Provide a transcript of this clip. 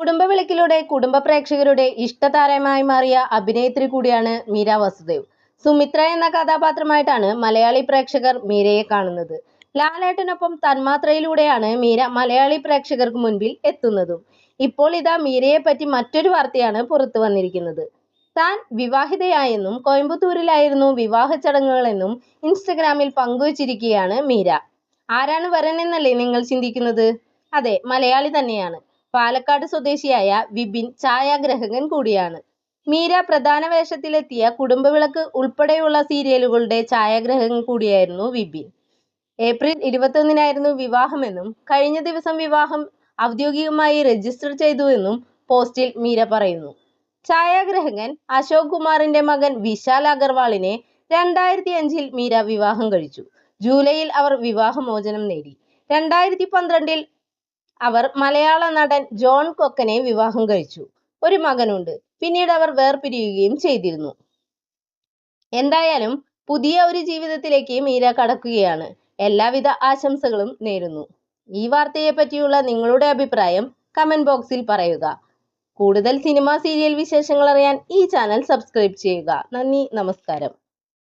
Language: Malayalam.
കുടുംബവിളക്കിലൂടെ കുടുംബ പ്രേക്ഷകരുടെ ഇഷ്ടതാരമായി മാറിയ അഭിനേത്രി കൂടിയാണ് മീര വാസുദേവ്. സുമിത്ര എന്ന കഥാപാത്രമായിട്ടാണ് മലയാളി പ്രേക്ഷകർ മീരയെ കാണുന്നത്. ലാലേട്ടനൊപ്പം തന്മാത്രയിലൂടെയാണ് മീര മലയാളി പ്രേക്ഷകർക്ക് മുൻപിൽ എത്തുന്നതും. ഇപ്പോൾ ഇതാ മീരയെ പറ്റി മറ്റൊരു വാർത്തയാണ് പുറത്തു വന്നിരിക്കുന്നത്. താൻ വിവാഹിതയായെന്നും കോയമ്പത്തൂരിലായിരുന്നു വിവാഹ ചടങ്ങുകളെന്നും ഇൻസ്റ്റഗ്രാമിൽ പങ്കുവച്ചിരിക്കുകയാണ് മീര. ആരാണ് വരൻ എന്നല്ലേ നിങ്ങൾ ചിന്തിക്കുന്നത്? അതെ, മലയാളി തന്നെയാണ്. പാലക്കാട് സ്വദേശിയായ വിപിൻ ഛായാഗ്രഹകൻ കൂടിയാണ്. മീര പ്രധാന വേഷത്തിലെത്തിയ കുടുംബവിളക്ക് ഉൾപ്പെടെയുള്ള സീരിയലുകളുടെ ഛായാഗ്രഹകൻ കൂടിയായിരുന്നു വിപിൻ. ഏപ്രിൽ 21-നായിരുന്നു വിവാഹമെന്നും കഴിഞ്ഞ ദിവസം വിവാഹം ഔദ്യോഗികമായി രജിസ്റ്റർ ചെയ്തുവെന്നും പോസ്റ്റിൽ മീര പറയുന്നു. ഛായാഗ്രഹകൻ അശോക് കുമാറിന്റെ മകൻ വിശാൽ അഗർവാളിനെ 2005-ൽ മീര വിവാഹം കഴിച്ചു. ജൂലൈയിൽ അവർ വിവാഹമോചനം നേടി. 2012-ൽ അവർ മലയാള നടൻ ജോൺ കൊക്കനെ വിവാഹം കഴിച്ചു. ഒരു മകനുണ്ട്. പിന്നീട് അവർ വേർപിരിയുകയും ചെയ്തിരുന്നു. എന്തായാലും പുതിയ ഒരു ജീവിതത്തിലേക്ക് മീര കടക്കുകയാണ്. എല്ലാവിധ ആശംസകളും നേരുന്നു. ഈ വാർത്തയെ പറ്റിയുള്ള നിങ്ങളുടെ അഭിപ്രായം കമന്റ് ബോക്സിൽ പറയുക. കൂടുതൽ സിനിമ സീരിയൽ വിശേഷങ്ങൾ അറിയാൻ ഈ ചാനൽ സബ്സ്ക്രൈബ് ചെയ്യുക. നന്ദി, നമസ്കാരം.